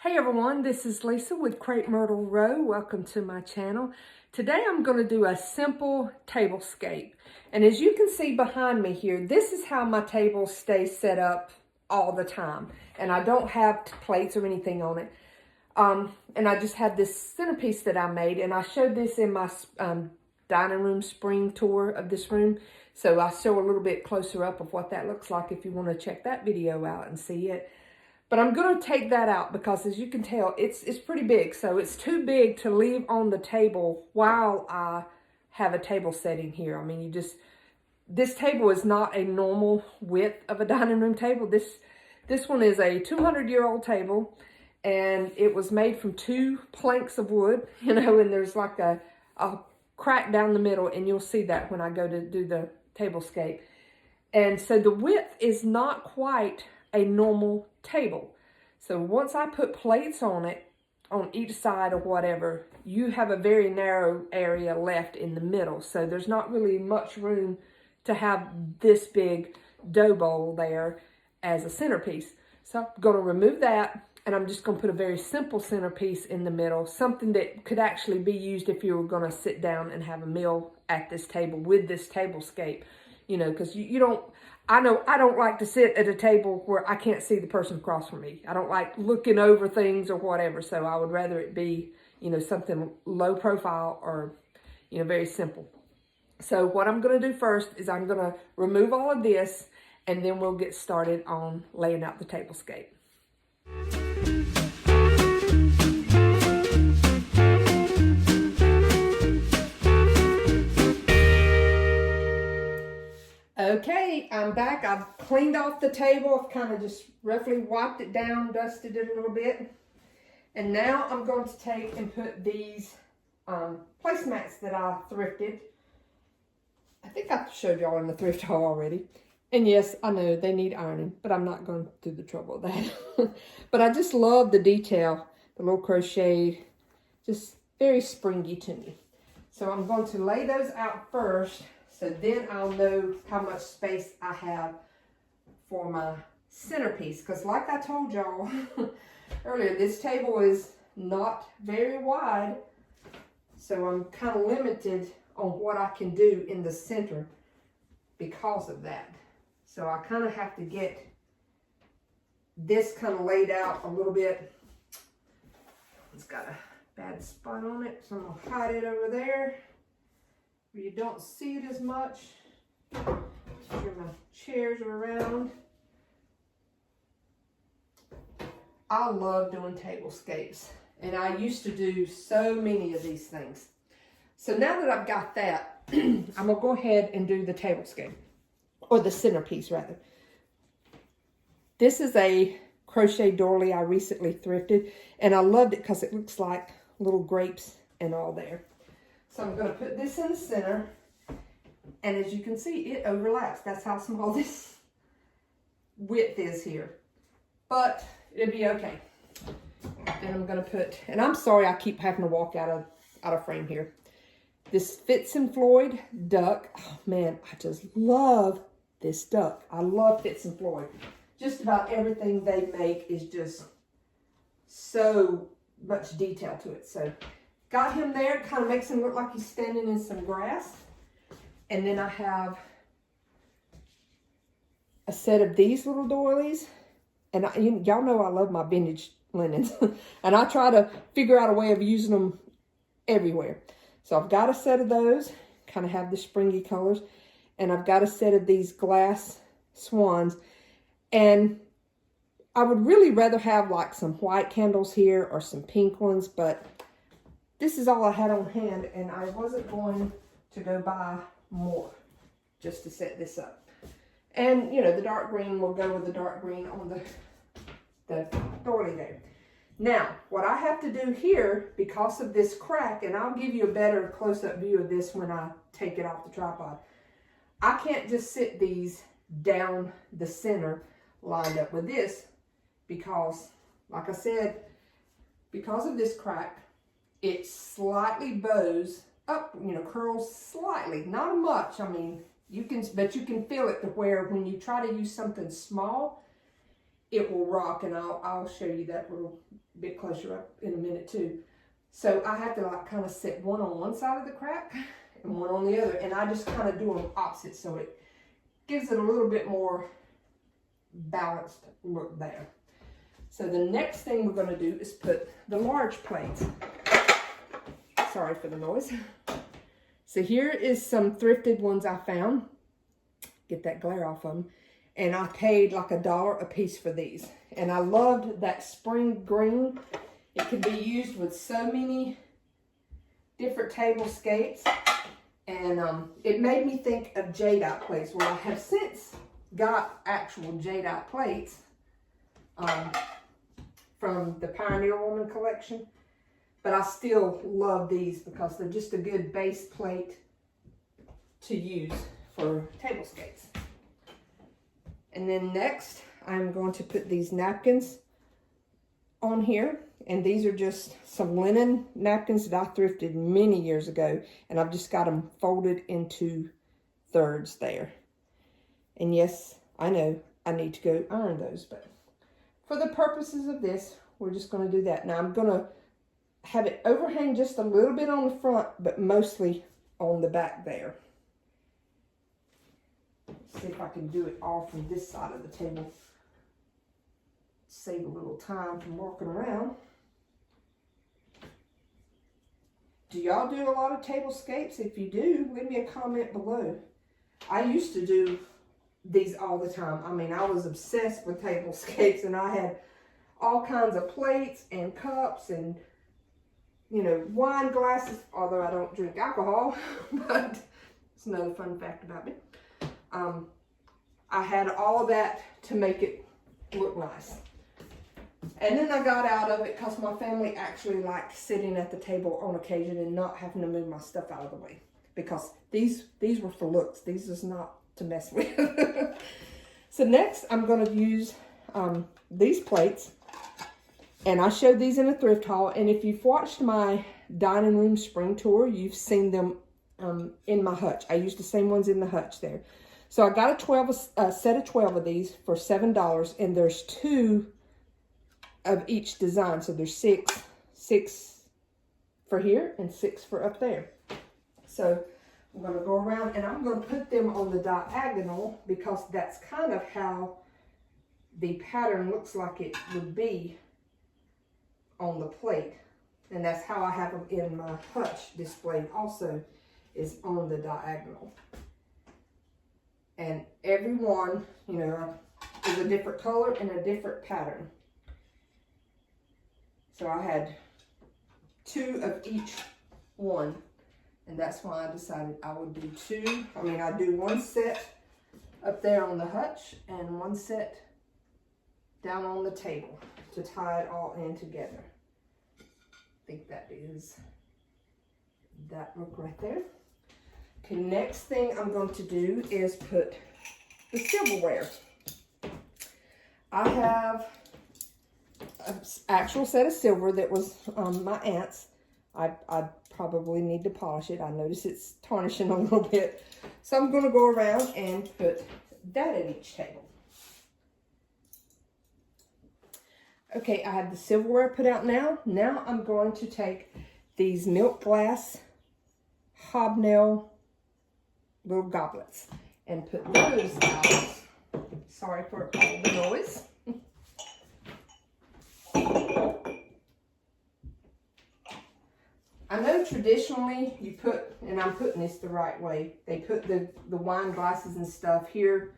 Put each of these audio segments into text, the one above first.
Hey everyone, this is Lisa with Crepe Myrtle Row. Welcome to my channel. Today I'm going to do a simple tablescape. And as you can see behind me here, this is how my table stays set up all the time. And I don't have plates or anything on it. And I just have this centerpiece that I made, and I showed this in my dining room spring tour of this room. So I show a little bit closer up of what that looks like if you want to check that video out and see it. But I'm going to take that out because, as you can tell, it's pretty big. So it's too big to leave on the table while I have a table setting here. I mean, this table is not a normal width of a dining room table. This one is a 200-year-old table, and it was made from 2 planks of wood, and there's like a crack down the middle, and you'll see that when I go to do the tablescape. And so the width is not quite a normal table. So once I put plates on it, on each side or whatever, you have a very narrow area left in the middle. So there's not really much room to have this big dough bowl there as a centerpiece. So I'm going to remove that, and I'm just going to put a very simple centerpiece in the middle, something that could actually be used if you were going to sit down and have a meal at this table with this tablescape. You know, because you don't, I know I don't like to sit at a table where I can't see the person across from me. I don't like looking over things or whatever. So I would rather it be, something low profile or, very simple. So what I'm going to do first is I'm going to remove all of this, and then we'll get started on laying out the tablescape. Okay, I'm back. I've cleaned off the table. I've kind of just roughly wiped it down, dusted it a little bit. And now I'm going to take and put these placemats that I thrifted. I think I showed y'all in the thrift haul already. And yes, I know they need ironing, but I'm not going through the trouble of that. But I just love the detail, the little crochet, just very springy to me. So I'm going to lay those out first, so then I'll know how much space I have for my centerpiece. Because like I told y'all earlier, this table is not very wide. So I'm kind of limited on what I can do in the center because of that. So I kind of have to get this kind of laid out a little bit. It's got a bad spot on it, so I'm going to hide it over there where you don't see it as much. Make sure my chairs are around. I love doing tablescapes, and I used to do so many of these things. So now that I've got that, I'm going to go ahead and do the tablescape, or the centerpiece rather. This is a crochet doily I recently thrifted, and I loved it because it looks like little grapes and all there. So I'm going to put this in the center, and as you can see, it overlaps. That's how small this width is here, but it'll be okay. Then I'm going to put, and I'm sorry I keep having to walk out of frame here, this Fitz and Floyd duck. Oh man, I just love this duck. I love Fitz and Floyd. Just about everything they make is just so much detail to it. So got him there. Kind of makes him look like he's standing in some grass. And then I have a set of these little doilies. And y'all know I love my vintage linens. And I try to figure out a way of using them everywhere. So I've got a set of those. Kind of have the springy colors. And I've got a set of these glass swans. And I would really rather have like some white candles here or some pink ones. But this is all I had on hand, and I wasn't going to go buy more just to set this up. And, the dark green will go with the dark green on the doily there. Now, what I have to do here, because of this crack, and I'll give you a better close-up view of this when I take it off the tripod, I can't just sit these down the center lined up with this because, like I said, because of this crack, it slightly bows up, curls slightly, not much. I mean, but you can feel it to where when you try to use something small, it will rock, and I'll show you that a little bit closer up in a minute too. So I have to like kind of set one on one side of the crack and one on the other, and I just kind of do them opposite so it gives it a little bit more balanced look there. So the next thing we're going to do is put the large plates. Sorry for the noise. So here is some thrifted ones I found. Get that glare off of them. And I paid like $1 a piece for these. And I loved that spring green. It can be used with so many different tablescapes. And it made me think of jadeite plates. Well, I have since got actual jadeite plates from the Pioneer Woman collection. But I still love these because they're just a good base plate to use for tablescapes. And then next, I'm going to put these napkins on here. And these are just some linen napkins that I thrifted many years ago. And I've just got them folded into thirds there. And yes, I know I need to go iron those. But for the purposes of this, we're just going to do that. Now I'm going to have it overhang just a little bit on the front, but mostly on the back there. See if I can do it all from this side of the table. Save a little time from walking around. Do y'all do a lot of tablescapes? If you do, leave me a comment below. I used to do these all the time. I mean, I was obsessed with tablescapes, and I had all kinds of plates and cups and, you know, wine glasses, although I don't drink alcohol, but it's another fun fact about me. I had all of that to make it look nice. And then I got out of it because my family actually liked sitting at the table on occasion and not having to move my stuff out of the way. Because these were for looks. These is not to mess with. So next I'm going to use these plates. And I showed these in a thrift haul. And if you've watched my dining room spring tour, you've seen them in my hutch. I used the same ones in the hutch there. So I got a set of 12 of these for $7. And there's 2 of each design. So there's 6 for here and 6 for up there. So I'm going to go around and I'm going to put them on the diagonal because that's kind of how the pattern looks like it would be on the plate. And that's how I have them in my hutch displayed also, is on the diagonal. And every one, you know, is a different color and a different pattern. So I had 2 of each one. And that's why I decided I would do 2. I mean, I do 1 set up there on the hutch and 1 set down on the table to tie it all in together. I think that is that look right there. Okay, next thing I'm going to do is put the silverware. I have an actual set of silver that was my aunt's. I probably need to polish it. I notice it's tarnishing a little bit. So I'm going to go around and put that at each table. Okay, I have the silverware put out now. Now I'm going to take these milk glass hobnail little goblets and put those out. Sorry for all the noise. I know traditionally you put, and I'm putting this the right way, they put the wine glasses and stuff here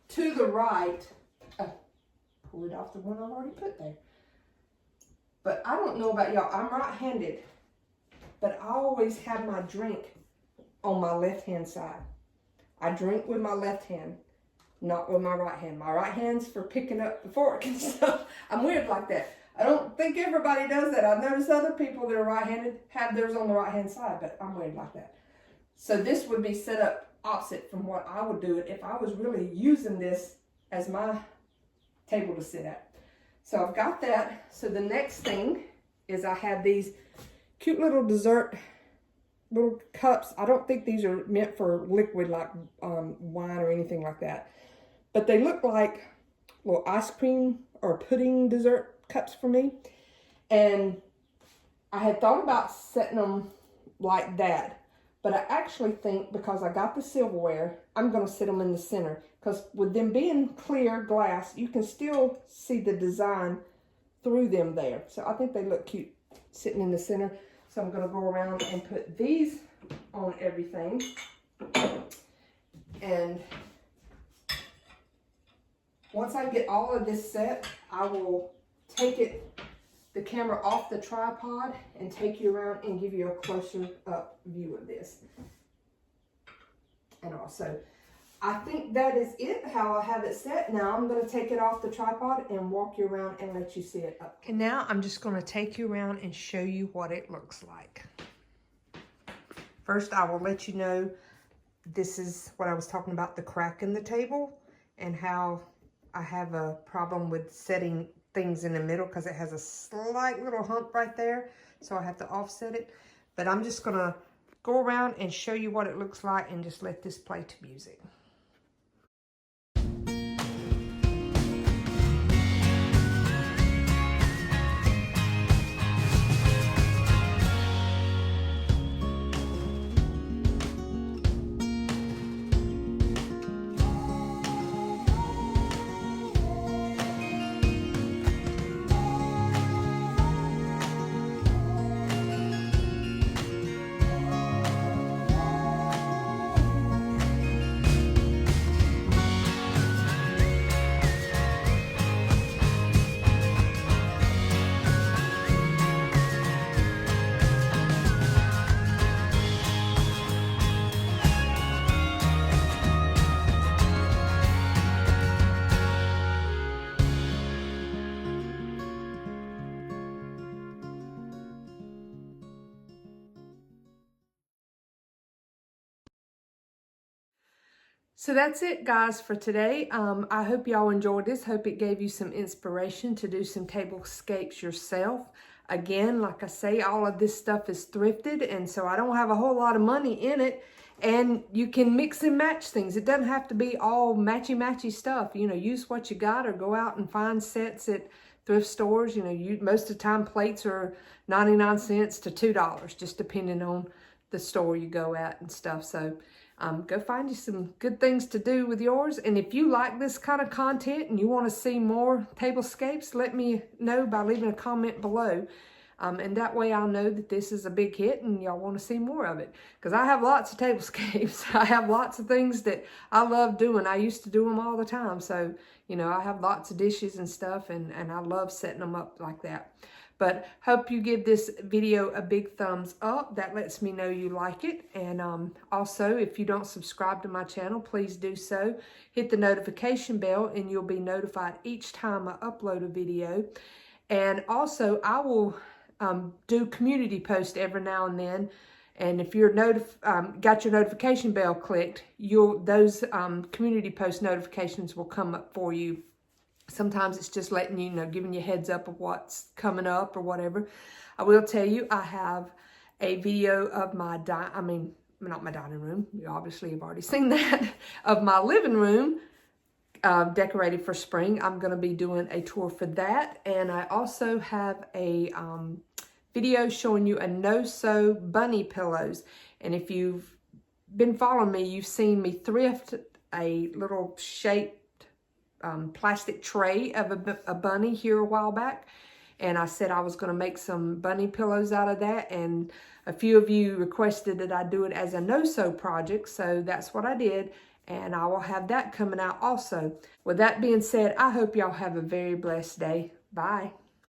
to the right. Pull it off the one I've already put there. But I don't know about y'all, I'm right-handed, but I always have my drink on my left-hand side. I drink with my left hand, not with my right hand. My right hand's for picking up the fork and stuff. I'm weird like that. I don't think everybody does that. I've noticed other people that are right-handed have theirs on the right-hand side, but I'm weird like that. So this would be set up opposite from what I would do it if I was really using this as my table to sit at. So I've got that. So the next thing is I have these cute little dessert little cups. I don't think these are meant for liquid like wine or anything like that. But they look like little ice cream or pudding dessert cups for me. And I had thought about setting them like that. But I actually think because I got the silverware, I'm going to sit them in the center. Because with them being clear glass, you can still see the design through them there. So I think they look cute sitting in the center. So I'm going to go around and put these on everything. And once I get all of this set, I will take the camera off the tripod and take you around and give you a closer up view of this. And also, I think that is it, how I have it set. Now I'm going to take it off the tripod and walk you around and let you see it up. And now I'm just going to take you around and show you what it looks like. First, I will let you know this is what I was talking about, the crack in the table, and how I have a problem with setting things in the middle because it has a slight little hump right there, so I have to offset it. But I'm just gonna go around and show you what it looks like and just let this play to music. So that's it, guys, for today. I hope y'all enjoyed this. Hope it gave you some inspiration to do some tablescapes yourself. Again, like I say, all of this stuff is thrifted, and so I don't have a whole lot of money in it. And you can mix and match things. It doesn't have to be all matchy-matchy stuff. You know, use what you got or go out and find sets at thrift stores. You know, most of the time plates are 99 cents to $2, just depending on the store you go at and stuff. So go find you some good things to do with yours. And if you like this kind of content and you want to see more tablescapes, let me know by leaving a comment below. And that way I'll know that this is a big hit and y'all want to see more of it. Because I have lots of tablescapes. I have lots of things that I love doing. I used to do them all the time. So, you know, I have lots of dishes and stuff, and I love setting them up like that. But hope you give this video a big thumbs up. That lets me know you like it. And also, if you don't subscribe to my channel, please do so. Hit the notification bell and you'll be notified each time I upload a video. And also, I will do community posts every now and then. And if you're got your notification bell clicked, those community post notifications will come up for you. Sometimes it's just letting you know, giving you a heads up of what's coming up or whatever. I will tell you, I have a video of my not my dining room. You obviously have already seen that. Of my living room decorated for spring. I'm going to be doing a tour for that. And I also have a video showing you a no-sew bunny pillows. And if you've been following me, you've seen me thrift a little shaped plastic tray of a bunny here a while back, and I said I was going to make some bunny pillows out of that, and a few of you requested that I do it as a no-sew project, so that's what I did, and I will have that coming out also. With that being said, I hope y'all have a very blessed day. Bye.